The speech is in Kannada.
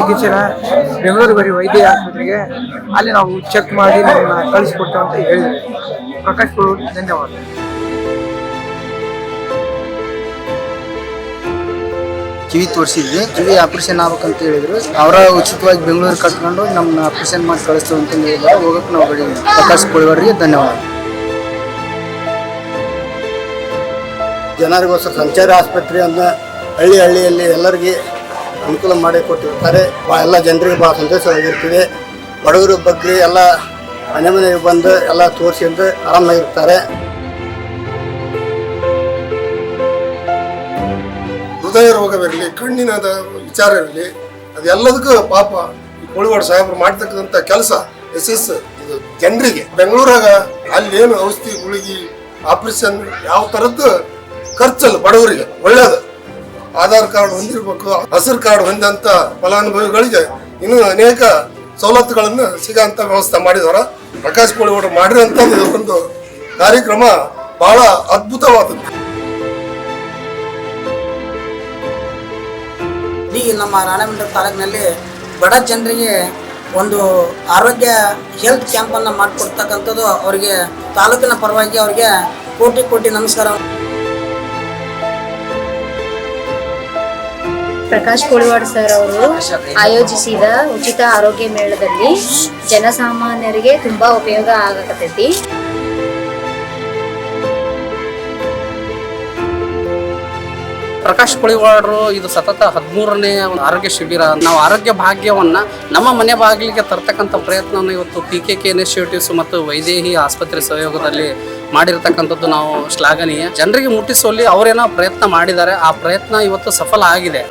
ಚಿಕಿತ್ಸೆನ ಬೆಂಗಳೂರು ಬರೀ ವೈದ್ಯ ಆಸ್ಪತ್ರೆಗೆ ಅಲ್ಲಿ ನಾವು ಚೆಕ್ ಮಾಡಿ ನಮ್ಮನ್ನ ಕಳಿಸ್ಕೊಟ್ಟು ಅಂತ ಹೇಳಿದ್ರು. ಪ್ರಕಾಶ್ ಕೋಳಿವಾಡ್, ಧನ್ಯವಾದ. ಕಿವಿ ತೋರಿಸಿದ್ವಿ, ಕಿವಿ ಆಪರೇಷನ್ ಆಗ್ಬೇಕಂತ ಹೇಳಿದ್ರು. ಅವರ ಉಚಿತವಾಗಿ ಬೆಂಗಳೂರು ಕರ್ಕೊಂಡು ನಮ್ಮನ್ನ ಆಪರೇಷನ್ ಮಾಡಿ ಕಳಿಸ್ತೇವೆ ಅಂತ ಹೇಳಿದ್ರು. ಹೋಗಕ್ಕೆ ನಾವು ಬರೀ ಪ್ರಕಾಶ್ ಕೋಳಿವಾಡ್ರಿಗೆ ಧನ್ಯವಾದ. ಜನರಿಗೋಸ್ಕರ ಸಂಚಾರಿ ಆಸ್ಪತ್ರೆಯನ್ನು ಹಳ್ಳಿಯಲ್ಲಿ ಎಲ್ಲರಿಗೆ ಅನುಕೂಲ ಮಾಡಿಕೊಟ್ಟಿರ್ತಾರೆ. ಎಲ್ಲ ಜನರಿಗೆ ಭಾಳ ಸಂತೋಷವಾಗಿರ್ತಿದೆ. ಬಡವರ ಬಗ್ಗೆ ಎಲ್ಲ ಮನೆಗೆ ಬಂದು ಎಲ್ಲ ತೋರಿಸಿದ್ದು ಆರಾಮಾಗಿರ್ತಾರೆ. ಹೃದಯ ರೋಗವಿರಲಿ, ಕಣ್ಣಿನ ವಿಚಾರ ಇರಲಿ, ಅದೆಲ್ಲದಕ್ಕೂ ಪಾಪ ಈ ಕೋಳಿವಾಡ್ ಸಾಹೇಬರು ಮಾಡ್ತಕ್ಕಂಥ ಕೆಲಸ ಇದು ಜನರಿಗೆ. ಬೆಂಗಳೂರಾಗ ಅಲ್ಲೇನು ಔಷಧಿ, ಗುಳಿಗೆ, ಆಪರೇಷನ್ ಯಾವ ಥರದ್ದು ಖರ್ಚಲ್ಲ ಬಡವರಿಗೆ. ಒಳ್ಳೇದು. ಆಧಾರ್ ಕಾರ್ಡ್ ಹೊಂದಿರಬೇಕು, ಹಸಿರು ಕಾರ್ಡ್ ಹೊಂದಂತ ಫಲಾನುಭವಿಗಳಿಗೆ ಇನ್ನೂ ಅನೇಕ ಸವಲತ್ತುಗಳನ್ನು ಸಿಗೋಂಥ ವ್ಯವಸ್ಥೆ ಮಾಡಿದಾರ. ಪ್ರಕಾಶ್ ಕೋಳಿವಾಡ್ ಮಾಡಿರೋಂಥದ್ದು ಒಂದು ಕಾರ್ಯಕ್ರಮ ಬಹಳ ಅದ್ಭುತವಾದದ್ದು. ಈ ನಮ್ಮ ರಾಣೆಬೆನ್ನೂರು ತಾಲೂಕಿನಲ್ಲಿ ಬಡ ಜನರಿಗೆ ಒಂದು ಆರೋಗ್ಯ ಹೆಲ್ತ್ ಕ್ಯಾಂಪನ್ನು ಮಾಡಿಕೊಡ್ತಕ್ಕಂಥದ್ದು ಅವರಿಗೆ ತಾಲೂಕಿನ ಪರವಾಗಿ ಅವರಿಗೆ ಕೋಟಿ ಕೋಟಿ ನಮಸ್ಕಾರ. ಪ್ರಕಾಶ್ ಕೋಳಿವಾಡ್ ಸರ್ ಅವರು ಆಯೋಜಿಸಿದ ಉಚಿತ ಆರೋಗ್ಯ ಮೇಳದಲ್ಲಿ ಜನಸಾಮಾನ್ಯರಿಗೆ ತುಂಬಾ ಉಪಯೋಗ ಆಗಕತ್ತೈತಿ. ಪ್ರಕಾಶ್ ಕೋಳಿವಾಡ್ರು ಇದು ಸತತ 13ನೇ ಒಂದು ಆರೋಗ್ಯ ಶಿಬಿರ. ನಾವು ಆರೋಗ್ಯ ಭಾಗ್ಯವನ್ನ ನಮ್ಮ ಮನೆ ಬಾಗಿಲಿಗೆ ತರ್ತಕ್ಕಂಥ ಪ್ರಯತ್ನವನ್ನು ಇವತ್ತು PKK ಇನಿಷಿಯೇಟಿವ್ಸ್ ಮತ್ತು ವೈದೇಹಿ ಆಸ್ಪತ್ರೆ ಸಹಯೋಗದಲ್ಲಿ ಮಾಡಿರ್ತಕ್ಕಂಥದ್ದು ನಾವು ಶ್ಲಾಘನೀಯ. ಜನರಿಗೆ ಮುಟ್ಟಿಸುವಲ್ಲಿ ಅವರೇನೋ ಪ್ರಯತ್ನ ಮಾಡಿದ್ದಾರೆ, ಆ ಪ್ರಯತ್ನ ಇವತ್ತು ಸಫಲ ಆಗಿದೆ.